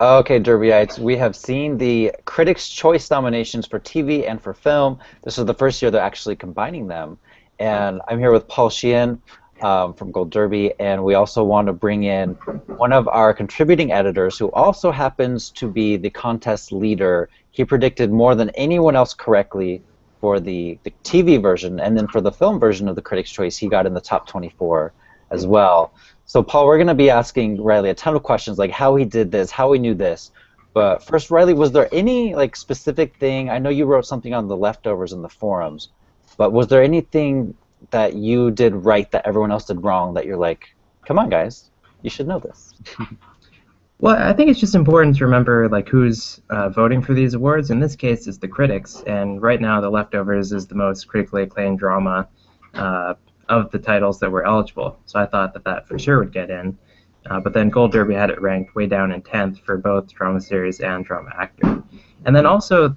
Okay, Derbyites, we have seen the Critics' Choice nominations for TV and for film. This is the first year they're actually combining them. And I'm here with Paul Sheehan from Gold Derby, and we also want to bring in one of our contributing editors who also happens to be the contest leader. He predicted more than anyone else correctly for the TV version, and then for the film version of the Critics' Choice, he got in the top 24 as well. So, Paul, we're going to be asking Riley a ton of questions, like how he did this, how he knew this. But first, Riley, was there any like specific thing? I know you wrote something on the leftovers in the forums, but was there anything that you did right that everyone else did wrong that you're like, come on, guys, you should know this? Well, I think it's just important to remember like who's voting for these awards. In this case, it's the critics, and right now, The Leftovers is the most critically acclaimed drama of the titles that were eligible. So I thought that that for sure would get in. But then Gold Derby had it ranked way down in 10th for both drama series and drama actor. And then also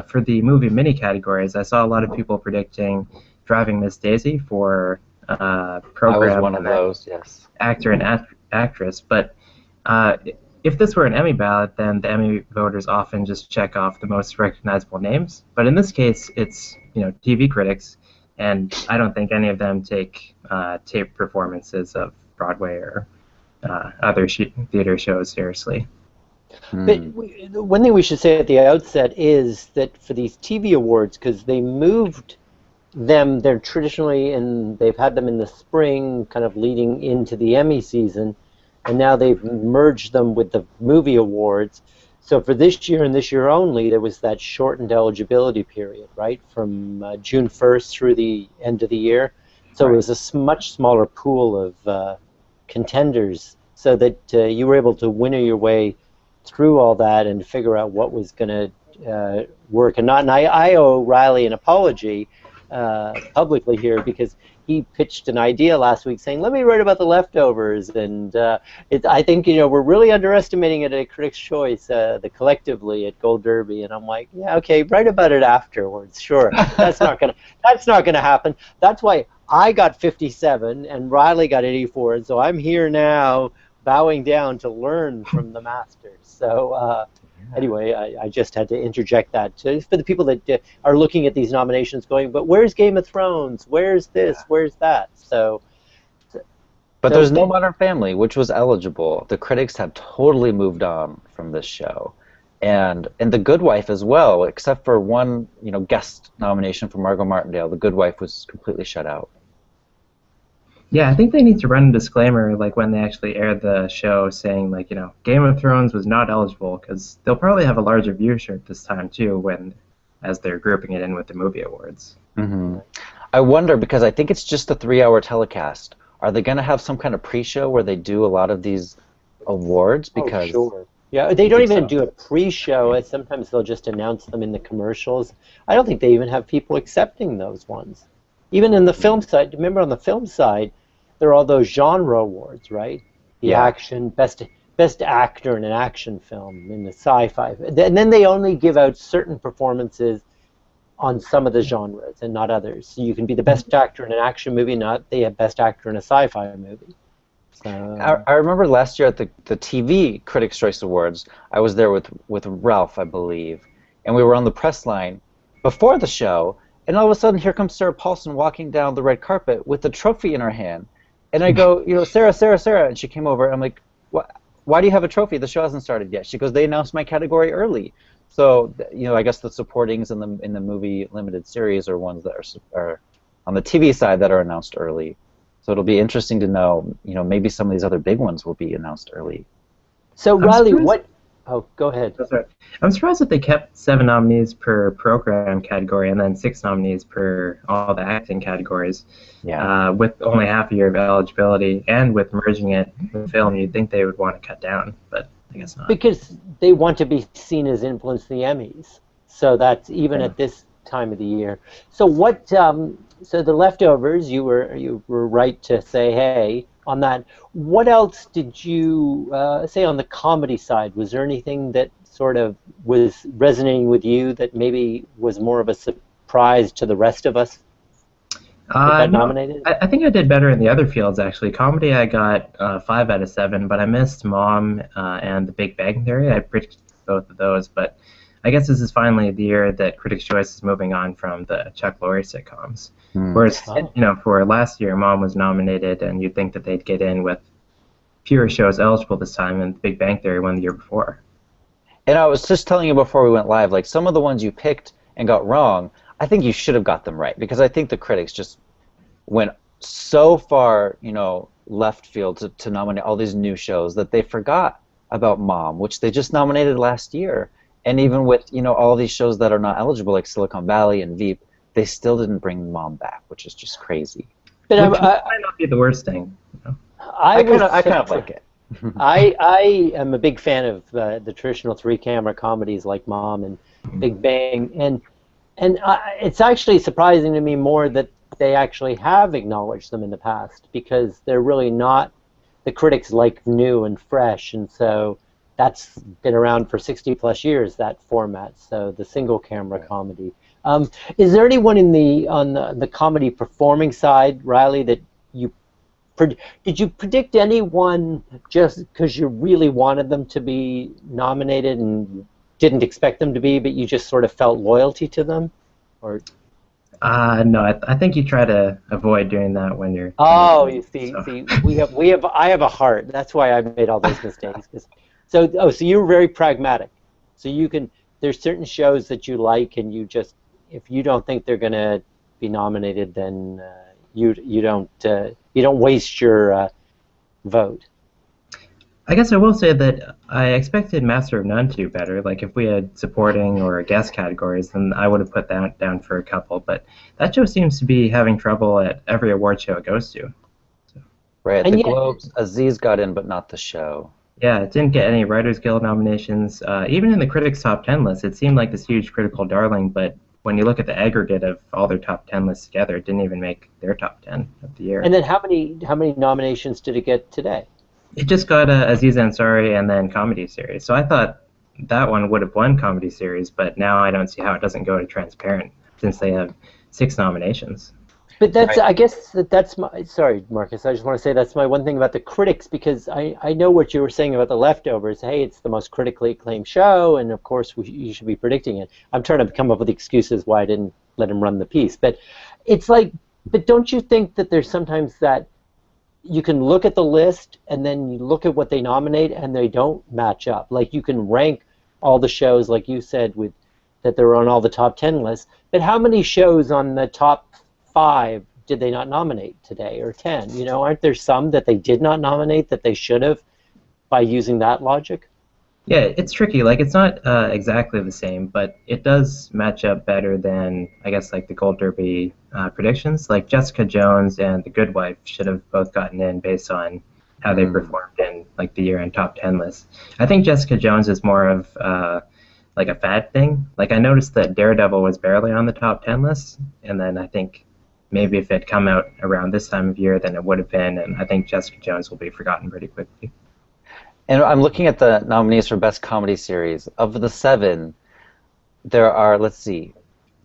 for the movie mini categories, I saw a lot of people predicting Driving Miss Daisy for program. I was one of those, yes. Actor and actress. But if this were an Emmy ballot, then the Emmy voters often just check off the most recognizable names. But in this case, it's TV critics, and I don't think any of them take tape performances of Broadway or other theater shows seriously. But one thing we should say at the outset is that for these TV awards, because they moved them, they're traditionally they've had them in the spring, kind of leading into the Emmy season, and now they've merged them with the movie awards. So for this year and this year only, there was that shortened eligibility period, right, from June 1st through the end of the year. So It was a much smaller pool of contenders, so that you were able to winnow your way through all that and figure out what was going to work and not. And I owe Riley an apology publicly here, because he pitched an idea last week saying, let me write about The Leftovers, and I think we're really underestimating it at Critics' Choice, collectively at Gold Derby, and I'm like, yeah, okay, write about it afterwards, sure. That's not gonna happen. That's why I got 57 and Riley got 84, and so I'm here now bowing down to learn from the masters. So anyway, I just had to interject that for the people that are looking at these nominations going, but where's Game of Thrones? Where's this? Where's that? But there's no Modern Family, which was eligible. The critics have totally moved on from this show. And The Good Wife as well, except for one guest nomination for Margot Martindale. The Good Wife was completely shut out. Yeah, I think they need to run a disclaimer like when they actually air the show saying like, Game of Thrones was not eligible, because they'll probably have a larger viewership this time too as they're grouping it in with the movie awards. Mm-hmm. I wonder, because I think it's just a 3-hour telecast. Are they going to have some kind of pre-show where they do a lot of these awards? Because sure. Yeah, they don't even do a pre-show. Sometimes they'll just announce them in the commercials. I don't think they even have people accepting those ones. Even in the film side, remember on the film side, there are all those genre awards, right? The action, best actor in an action film, in the sci-fi. And then they only give out certain performances on some of the genres and not others. So you can be the best actor in an action movie, not the best actor in a sci-fi movie. So, I remember last year at the TV Critics' Choice Awards, I was there with Ralph, I believe, and we were on the press line before the show, and all of a sudden here comes Sarah Paulson walking down the red carpet with a trophy in her hand. And I go, Sarah, and she came over, and I'm like, why do you have a trophy? The show hasn't started yet. She goes, they announced my category early. So, I guess the supportings in the movie limited series are ones that are on the TV side that are announced early. So it'll be interesting to know, maybe some of these other big ones will be announced early. So Riley, Oh, go ahead. That's right. I'm surprised that they kept 7 nominees per program category and then 6 nominees per all the acting categories. Yeah. With only half a year of eligibility and with merging it with film, you'd think they would want to cut down, but I guess not. Because they want to be seen as influencing the Emmys. So that's even at this time of the year. So so The Leftovers, you were right to say, hey, on that. What else did you say on the comedy side? Was there anything that sort of was resonating with you that maybe was more of a surprise to the rest of us? It got No, nominated? I think I did better in the other fields actually. Comedy, I got 5 out of 7, but I missed Mom and The Big Bang Theory. I predicted both of those, but I guess this is finally the year that Critics' Choice is moving on from the Chuck Lorre sitcoms. Hmm. Whereas, Oh. for last year, Mom was nominated, and you'd think that they'd get in with fewer shows eligible this time, and The Big Bang Theory won the year before. And I was just telling you before we went live, like some of the ones you picked and got wrong, I think you should have got them right because I think the critics just went so far, left field to nominate all these new shows that they forgot about Mom, which they just nominated last year. And even with, all these shows that are not eligible, like Silicon Valley and Veep, they still didn't bring Mom back, which is just crazy. But Which might not be the worst thing. I I kind of like it. I am a big fan of the traditional three-camera comedies like Mom and Big Bang, and it's actually surprising to me more that they actually have acknowledged them in the past because they're really not the critics like new and fresh, and so that's been around for 60 plus years, that format. So the single camera comedy. Is there anyone on the comedy performing side, Riley, that you did you predict anyone just because you really wanted them to be nominated and didn't expect them to be, but you just sort of felt loyalty to them, or? No, I think you try to avoid doing that when you're. Oh, you see, So. I have a heart. That's why I made all those mistakes. So you're very pragmatic. So there's certain shows that you like, and if you don't think they're gonna be nominated, then you don't waste your vote. I guess I will say that I expected Master of None to do better. Like if we had supporting or guest categories, then I would have put that down for a couple. But that show seems to be having trouble at every award show it goes to. So, Right, And the yet, Globes, Aziz got in, but not the show. yeah, it didn't get any Writers Guild nominations. Even in the critics' top 10 list, it seemed like this huge critical darling. But when you look at the aggregate of all their top 10 lists together, it didn't even make their top 10 of the year. and then how many nominations did it get today? It just got Aziz Ansari and then Comedy Series. So I thought that one would have won Comedy Series, but now I don't see how it doesn't go to Transparent since they have 6 nominations. But Right. I guess that's my, sorry, Marcus, I just want to say that's my one thing about the critics, because I know what you were saying about The Leftovers. Hey, it's the most critically acclaimed show, and of course you should be predicting it. I'm trying to come up with excuses why I didn't let him run the piece. But it's like, but don't you think that there's sometimes that you can look at the list and then you look at what they nominate and they don't match up? Like you can rank all the shows, like you said, that they're on all the top 10 lists, but how many shows on the top 5 did they not nominate today, or 10? Aren't there some that they did not nominate that they should have by using that logic? Yeah, it's tricky. Like it's not exactly the same, but it does match up better than I guess like the Gold Derby predictions. Like Jessica Jones and The Good Wife should have both gotten in based on how they performed in like the year-end top 10 list. I think Jessica Jones is more of like a fad thing. Like I noticed that Daredevil was barely on the top 10 list, and then I think maybe if it had come out around this time of year, then it would have been. And I think Jessica Jones will be forgotten pretty quickly. And I'm looking at the nominees for Best Comedy Series. Of the 7, there are, let's see,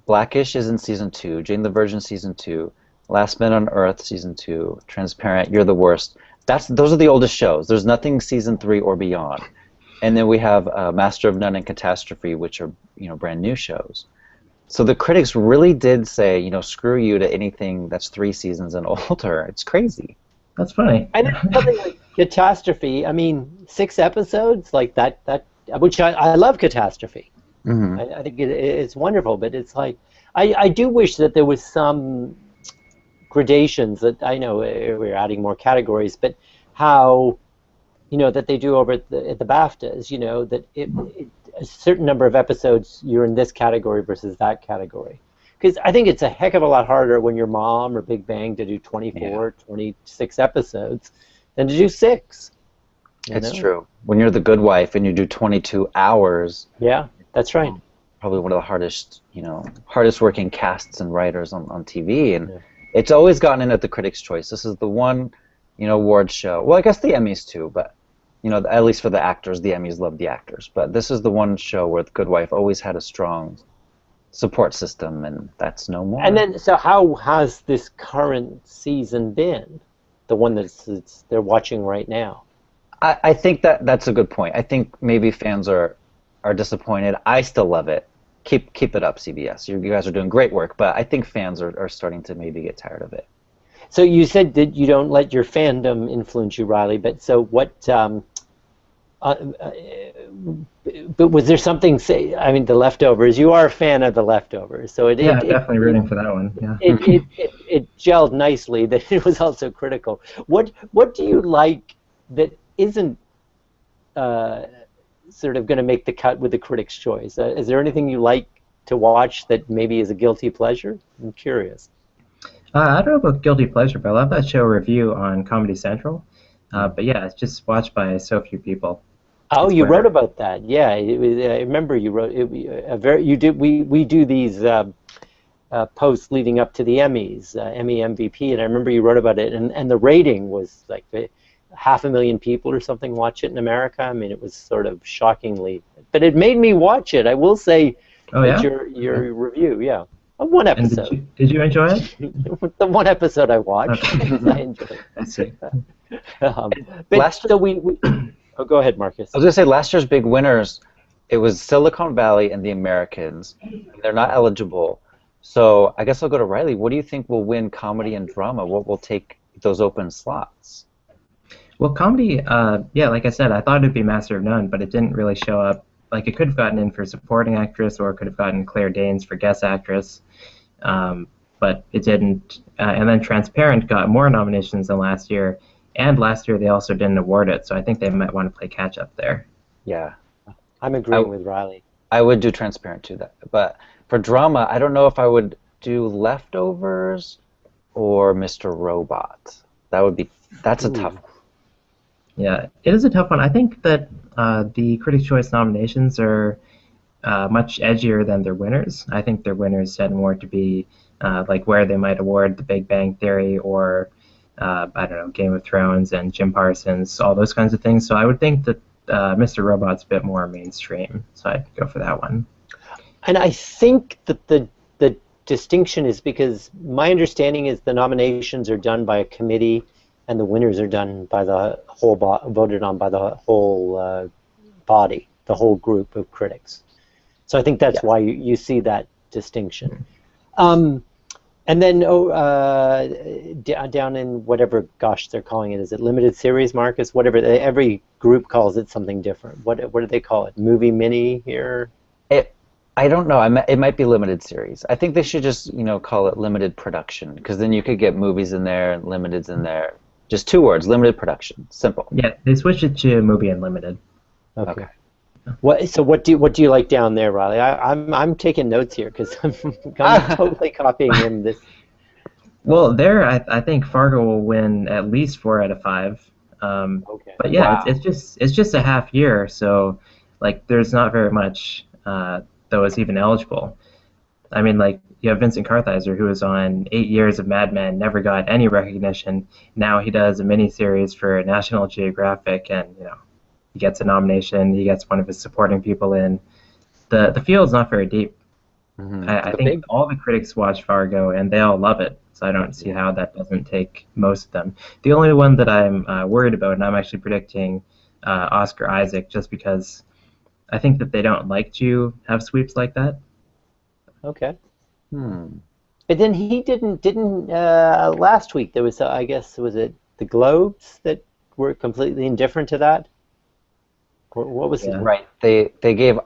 Blackish is in Season 2, Jane the Virgin Season 2, Last Men on Earth Season 2, Transparent, You're the Worst. Those are the oldest shows. There's nothing Season 3 or beyond. And then we have Master of None and Catastrophe, which are brand new shows. So the critics really did say, screw you to anything that's 3 seasons and older. It's crazy. That's funny. I know something like Catastrophe. I mean, 6 episodes like that which I love Catastrophe. Mm-hmm. I think it's wonderful, but it's like I do wish that there was some gradations. That I know we're adding more categories, but how that they do over at the BAFTAs. That a certain number of episodes you're in this category versus that category. Because I think it's a heck of a lot harder when you're Mom or Big Bang to do 24, 26 episodes than to do 6. It's true. When you're The Good Wife and you do 22 hours, Yeah, that's right. probably one of the hardest working casts and writers on TV, and it's always gotten in at the Critics' Choice. This is the one, award show. Well, I guess the Emmys too, but at least for the actors, the Emmys love the actors. But this is the one show where The Good Wife always had a strong support system, and that's no more. And then, so how has this current season been? The one they're watching right now. I think that's a good point. I think maybe fans are disappointed. I still love it. Keep it up, CBS. You guys are doing great work, but I think fans are starting to maybe get tired of it. So you said that you don't let your fandom influence you, Riley, but so what, but was there something, I mean, The Leftovers, you are a fan of The Leftovers, so definitely rooting for that one, yeah. It gelled nicely that it was also critical. What do you like that isn't sort of going to make the cut with the Critics' Choice? Is there anything you like to watch that maybe is a guilty pleasure? I'm curious. I don't know about guilty pleasure, but I love that show Review on Comedy Central. But yeah, it's just watched by so few people. Oh, you wrote about that, yeah. I remember you wrote. You did. We do these posts leading up to the Emmys, Emmy MVP, and I remember you wrote about it. And the rating was like 500,000 people or something watch it in America. I mean, it was sort of shockingly, but it made me watch it. I will say. Oh yeah. Your review, yeah. One episode. And did you enjoy it? The one episode I watched, okay. I enjoyed it. I see. Oh, go ahead, Marcus. I was going to say, last year's big winners, it was Silicon Valley and The Americans. They're not eligible. So I guess I'll go to Riley. What do you think will win comedy and drama? What will take those open slots? Well, comedy, yeah, like I said, I thought it'd be Master of None, but it didn't really show up. Like, it could have gotten in for supporting actress, or it could have gotten Claire Danes for guest actress, but it didn't. And then Transparent got more nominations than last year, and last year they also didn't award it, so I think they might want to play catch-up there. Yeah. I'm agreeing with Riley. I would do Transparent too, but for drama, I don't know if I would do Leftovers or Mr. Robot. That's a tough one. Yeah, it is a tough one. I think that the Critics' Choice nominations are much edgier than their winners. I think their winners tend more to be like where they might award The Big Bang Theory or, I don't know, Game of Thrones and Jim Parsons, all those kinds of things. So I would think that Mr. Robot's a bit more mainstream, so I'd go for that one. And I think that the distinction is because my understanding is the nominations are done by a committee and the winners are done by the whole voted on by the whole body, the whole group of critics. So I think that's why you see that distinction. And then down in whatever, gosh, they're calling it, is it limited series, Marcus? Whatever, every group calls it something different. What do they call it? Movie mini here? I don't know. It might be limited series. I think they should just call it limited production, because then you could get movies in there and limiteds in there. Just 2 words, limited production. Simple. Yeah, they switched it to movie unlimited. Okay. So what do you like down there, Riley? I'm taking notes here because I'm totally copying in this. Well, there I think Fargo will win at least 4 out of 5. Okay. But yeah, Wow. it's just a half year, so like there's not very much that was even eligible. I mean, like, you have Vincent Kartheiser, who was on 8 years of Mad Men, never got any recognition. Now he does a miniseries for National Geographic, and he gets a nomination. He gets one of his supporting people in. The field's not very deep. Mm-hmm. I think all the critics watch Fargo, and they all love it. So I don't see how that doesn't take most of them. The only one that I'm worried about, and I'm actually predicting Oscar Isaac, just because I think that they don't like to have sweeps like that. Okay. But then he didn't last week there was I guess, was it the Globes that were completely indifferent to that? What was it? Right. They gave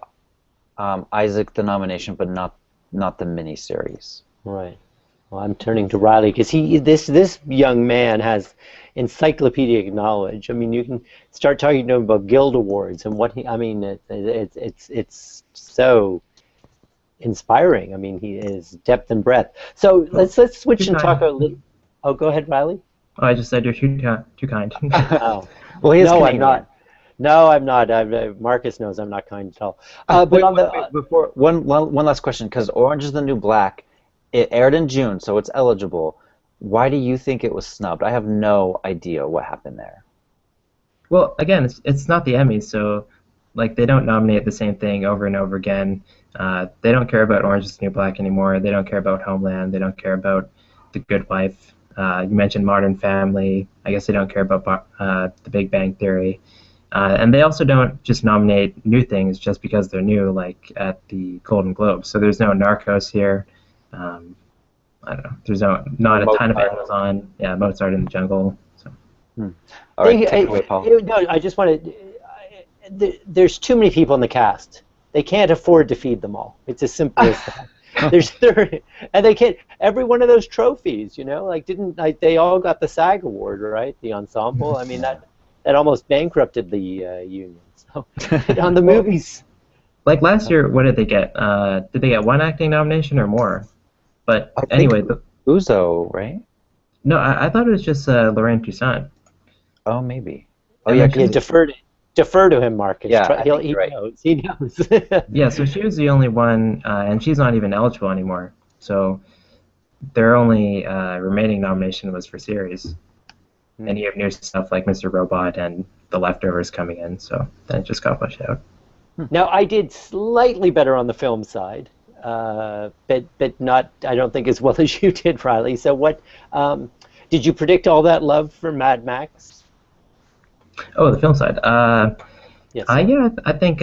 Isaac the nomination, but not the miniseries. Right. Well, I'm turning to Riley because this young man has encyclopedic knowledge. I mean, you can start talking to him about Guild Awards and what it's so inspiring. I mean, he is depth and breadth. So let's switch and talk a little. Oh, go ahead, Riley. Oh, I just said you're too kind. Oh. Well, he's no, Canadian. I'm not. No, I'm not. Marcus knows I'm not kind at all. But wait, before one last question, because Orange is the New Black, it aired in June, so it's eligible. Why do you think it was snubbed? I have no idea what happened there. Well, again, it's not the Emmys, so like they don't nominate the same thing over and over again. They don't care about Orange is the New Black anymore. They don't care about Homeland. They don't care about The Good Wife. You mentioned Modern Family. I guess they don't care about The Big Bang Theory. And they also don't just nominate new things just because they're new, like at the Golden Globes. So there's no Narcos here. I don't know. There's not a ton of Amazon. Yeah, Mozart in the Jungle. So. All right, take it away, Paul. No, I just want to. There's too many people in the cast. They can't afford to feed them all. It's as simple as that. And they can't. Every one of those trophies, they all got the SAG award, right? The ensemble. I mean that almost bankrupted the union. So on the movies. Like last year, what did they get? Did they get one acting nomination or more? But anyway, Uzo, right? No, I thought it was just Lorraine Toussaint. Oh, maybe. Oh, yeah. Defer to him, Marcus. Yeah, He right. knows. He knows. Yeah, so she was the only one, and she's not even eligible anymore. So their only remaining nomination was for series. And you have new stuff like Mr. Robot and The Leftovers coming in, so then it just got pushed out. Now, I did slightly better on the film side, but not, I don't think, as well as you did, Riley. So what, did you predict all that love for Mad Max? Oh, the film side. Yes. Yeah, I think.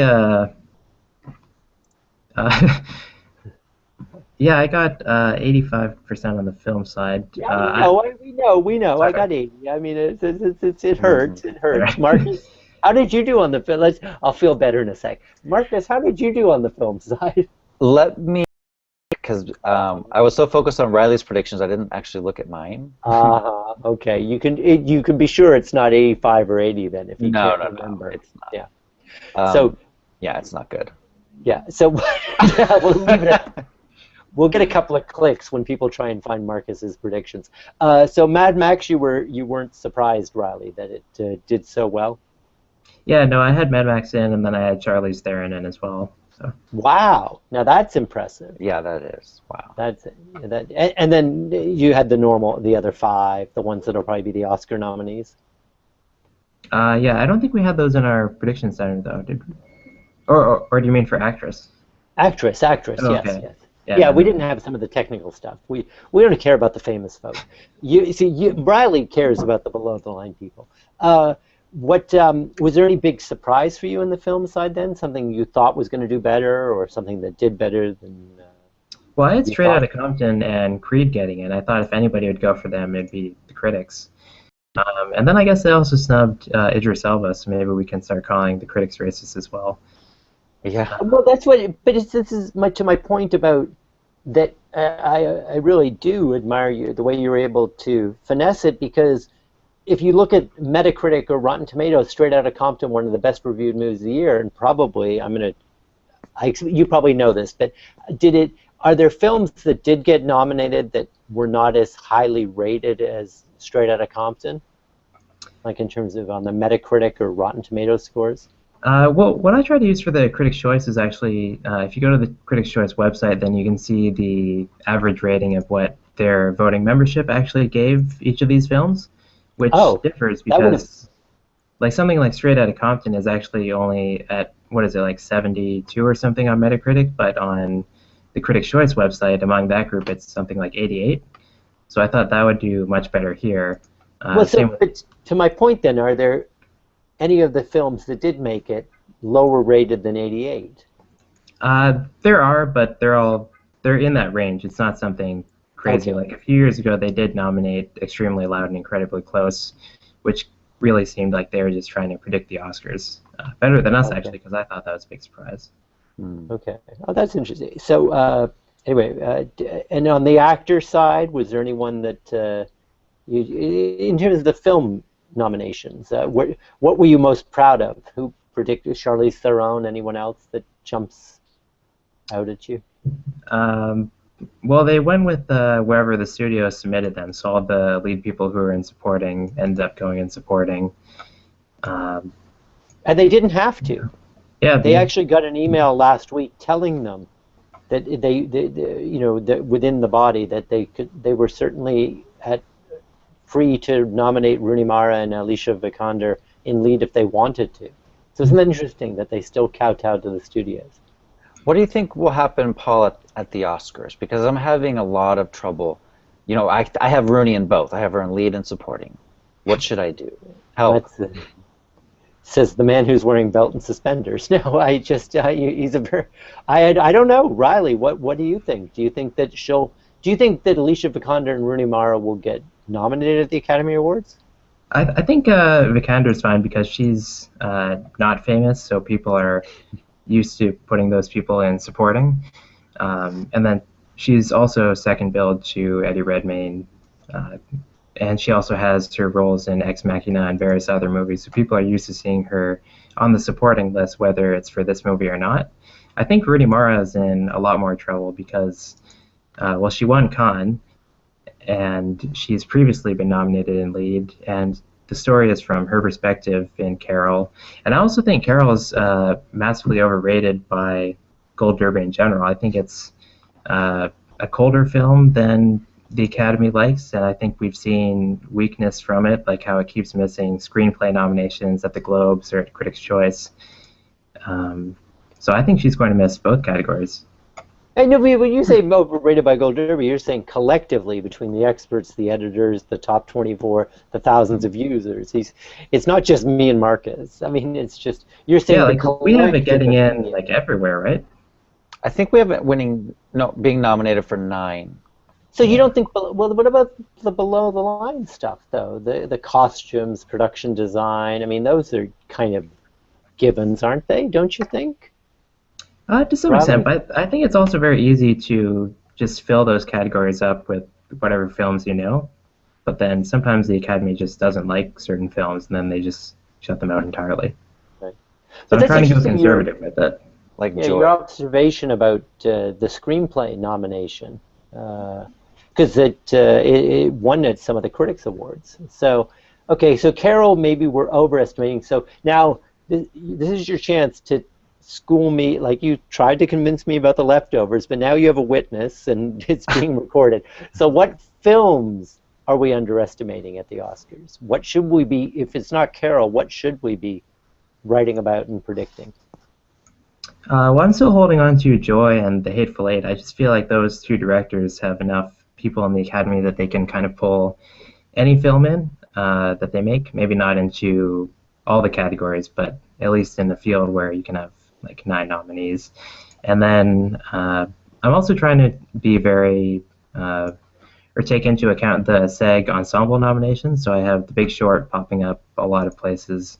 Yeah, I got 85% on the film side. Yeah, we know. I got 80. I mean, it hurts. It hurts. Marcus, how did you do on the film? I'll feel better in a sec. Marcus, how did you do on the film side? Let me, because I was so focused on Riley's predictions, I didn't actually look at mine. Okay. You can be sure it's not 85 or 80 then, if you can't remember. No, it's not. Yeah. Yeah, it's not good. Yeah. So yeah, we'll leave it at. We'll get a couple of clicks when people try and find Marcus's predictions. So Mad Max, you weren't surprised, Riley, that it did so well? Yeah, no, I had Mad Max in, and then I had Charlize Theron in as well. So. Wow, now that's impressive. Yeah, that is. Wow. And then you had the other 5, the ones that'll probably be the Oscar nominees. Yeah, I don't think we had those in our prediction center though, did we? Or do you mean for actress? Actress, oh, yes, okay. yes. Yeah, we didn't have some of the technical stuff. We don't care about the famous folks. Riley cares about the below the line people. What was there any big surprise for you in the film side then? Something you thought was going to do better, or something that did better than? Well, I had Straight Outta Compton and Creed getting it. I thought if anybody would go for them, it'd be the critics. And then I guess they also snubbed Idris Elba, so maybe we can start calling the critics racist as well. Yeah. Well, that's what. But this is to my point about that. I really do admire you the way you were able to finesse it, because if you look at Metacritic or Rotten Tomatoes, Straight Outta Compton, one of the best reviewed movies of the year, and probably you probably know this, but are there films that did get nominated that were not as highly rated as Straight Outta Compton, like in terms of on the Metacritic or Rotten Tomatoes scores? Well, what I try to use for the Critics' Choice is actually, if you go to the Critics' Choice website, then you can see the average rating of what their voting membership actually gave each of these films, which differs because, like something like Straight Outta Compton is actually only at, what is it, like 72 or something on Metacritic, but on the Critics' Choice website, among that group, it's something like 88. So I thought that would do much better here. But to my point then, are there any of the films that did make it lower rated than 88? There are, but they're in that range. It's not something crazy. Okay. Like a few years ago, they did nominate Extremely Loud and Incredibly Close, which really seemed like they were just trying to predict the Oscars. Better than us, actually, because I thought that was a big surprise. Okay. Oh, that's interesting. So anyway, and on the actor side, was there anyone that, in terms of the film nominations, what were you most proud of? Who predicted? Charlize Theron? Anyone else that jumps out at you? Well, they went with wherever the studio submitted them, so all the lead people who were in supporting ended up going in supporting. And they didn't have to. Yeah, they actually got an email last week telling them that that within the body that they were certainly free to nominate Rooney Mara and Alicia Vikander in lead if they wanted to. So isn't that interesting that they still kowtow to the studios? What do you think will happen, Paul, at the Oscars? Because I'm having a lot of trouble. You know, I have Rooney in both. I have her in lead and supporting. What should I do? Help. Says the man who's wearing belt and suspenders. No, he's a very, I don't know. Riley, what do you think? Do you think that Alicia Vikander and Rooney Mara will get nominated at the Academy Awards? I think Vikander's fine because she's not famous, so people are used to putting those people in supporting. And then she's also second billed to Eddie Redmayne, and she also has her roles in Ex Machina and various other movies, so people are used to seeing her on the supporting list, whether it's for this movie or not. I think Rooney Mara is in a lot more trouble because, well, she won Cannes, and she's previously been nominated in lead, and the story is from her perspective in Carol. And I also think Carol is massively overrated by Gold Derby in general. I think it's a colder film than the Academy likes, and I think we've seen weakness from it, like how it keeps missing screenplay nominations at the Globes or at Critics' Choice. So I think she's going to miss both categories. I know, when you say overrated by Gold Derby, you're saying collectively between the experts, the editors, the top 24, the thousands of users. It's not just me and Marcus. I mean, it's just you're saying. Yeah, like we have it getting in like everywhere, right? I think we have it being nominated for 9. So you don't think? Well, what about the below the line stuff though? The costumes, production design. I mean, those are kind of givens, aren't they? Don't you think? To some extent, but I think it's also very easy to just fill those categories up with whatever films you know. But then sometimes the Academy just doesn't like certain films, and then they just shut them out entirally. Right. So I'm trying to go conservative with it. Like your observation about the screenplay nomination, because it won at some of the Critics Awards. So, okay, so Carol, maybe we're overestimating. So now this is your chance to school me, like you tried to convince me about The Leftovers, but now you have a witness and it's being recorded. So what films are we underestimating at the Oscars? What should we be, if it's not Carol, what should we be writing about and predicting? Well, I'm still holding on to Joy and The Hateful Eight. I just feel like those two directors have enough people in the Academy that they can kind of pull any film in that they make. Maybe not into all the categories, but at least in the field where you can have like 9 nominees. And then I'm also trying to be very, or take into account the SAG ensemble nominations. So I have The Big Short popping up a lot of places.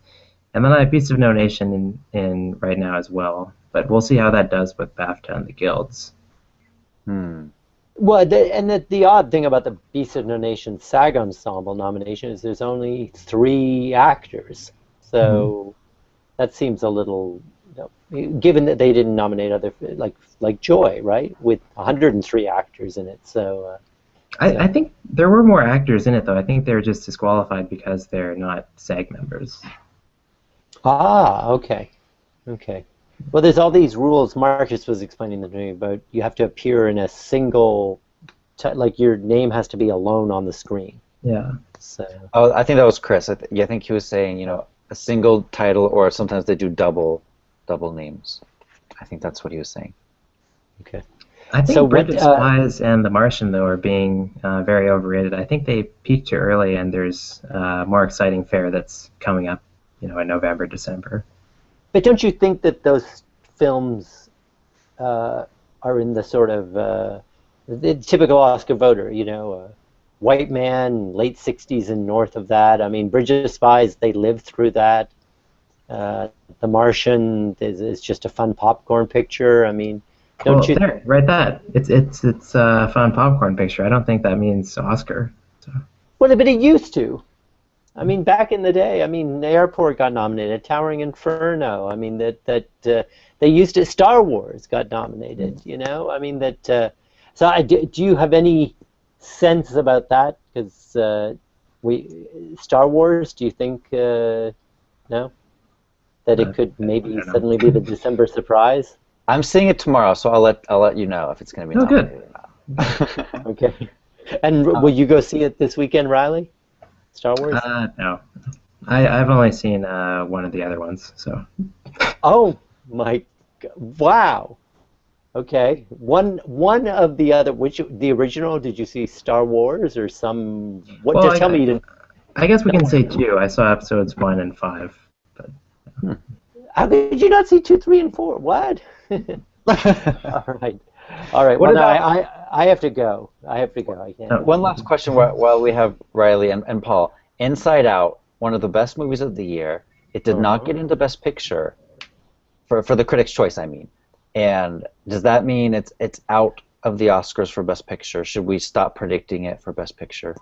And then I have Beasts of No Nation in right now as well. But we'll see how that does with BAFTA and the guilds. Well, the odd thing about the Beasts of No Nation SAG ensemble nomination is there's only 3 actors. So that seems a little, given that they didn't nominate other, like Joy, right, with 103 actors in it. So I think there were more actors in it, though. I think they were just disqualified because they're not SAG members. Ah, okay. Well, there's all these rules. Marcus was explaining them to me about you have to appear in a single, like your name has to be alone on the screen. Yeah. So. Oh, I think that was Chris. I think he was saying, a single title, or sometimes they do double names. I think that's what he was saying. Okay. I think Bridget Spies and The Martian, though, are being very overrated. I think they peaked too early, and there's more exciting fare that's coming up, in November, December. But don't you think that those films are in the sort of the typical Oscar voter, white man, late 60s and north of that? I mean, Bridget Spies, they lived through that. The Martian is just a fun popcorn picture. I mean, don't you? There, right. That it's a fun popcorn picture. I don't think that means Oscar. So. Well, but it used to. I mean, back in the day. I mean, The Airport got nominated. Towering Inferno. I mean, that they used it. Star Wars got nominated. I mean that. So, do you have any sense about that? Because Star Wars. Do you think no? That it could maybe suddenly be the December surprise? I'm seeing it tomorrow, so I'll let you know if it's going to be nominated or not. Okay. And will you go see it this weekend, Riley? Star Wars? No. I've only seen one of the other ones, so. Oh my, wow. Okay, one of the other, which the original? Did you see Star Wars or some? What? Well, Just tell me you didn't. I guess we can say two. I saw episodes 1 and 5. But How could you not see 2, 3, and 4? What? All right, all right. What Well, now about I have to go. I have to go. I can't. oh, one last question while we have Riley and Paul? Inside Out, one of the best movies of the year. It did not Uh-huh. get into Best Picture for the Critics' Choice, I mean. And does that mean it's out of the Oscars for Best Picture? Should we stop predicting it for Best Picture?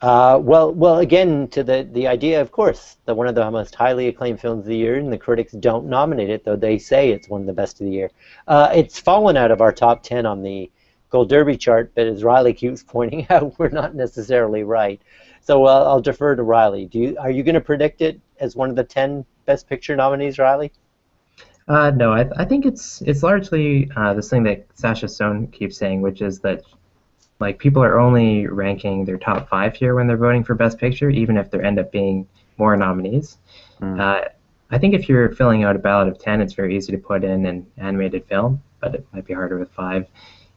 Well, again, to the idea, of course, that one of the most highly acclaimed films of the year, and the critics don't nominate it, though they say it's one of the best of the year. It's fallen out of our top 10 on the Gold Derby chart, but as Riley keeps pointing out, we're not necessarily right. So I'll defer to Riley. Are you going to predict it as one of the 10 Best Picture nominees, Riley? no, I think it's largely this thing that Sasha Stone keeps saying, which is that like people are only ranking their top 5 here when they're voting for Best Picture, even if there end up being more nominees. Mm. Uh, I think if you're filling out a ballot of 10, it's very easy to put in an animated film, but it might be harder with 5.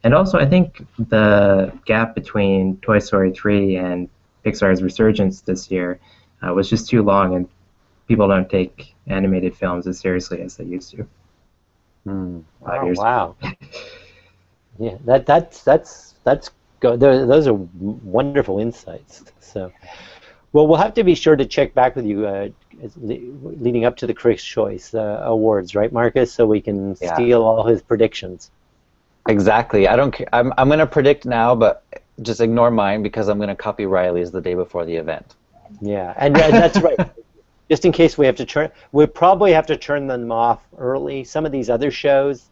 And also, I think the gap between Toy Story 3 and Pixar's resurgence this year was just too long, and people don't take animated films as seriously as they used to Mm. 5 years ago. Wow. Yeah, that's good. Those are wonderful insights. So, well, we'll have to be sure to check back with you leading up to the Critics' Choice Awards, right, Marcus? So we can Yeah. steal all his predictions. Exactly. I don't. I'm going to predict now, but just ignore mine because I'm going to copy Riley's the day before the event. Yeah, and that's right. Just in case we probably have to turn them off early. Some of these other shows,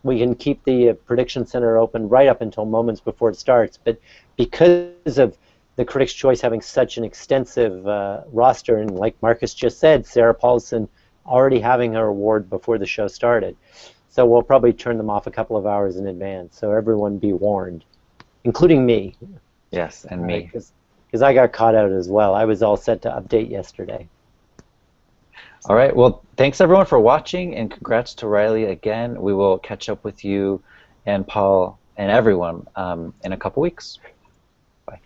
we can keep the prediction center open right up until moments before it starts. But because of the Critics' Choice having such an extensive roster, and like Marcus just said, Sarah Paulson already having her award before the show started. So we'll probably turn them off a couple of hours in advance, so everyone be warned, including me. Yes, and me. Because I got caught out as well. I was all set to update yesterday. All right. Well, thanks everyone for watching, and congrats to Riley again. We will catch up with you and Paul and everyone in a couple weeks. Bye.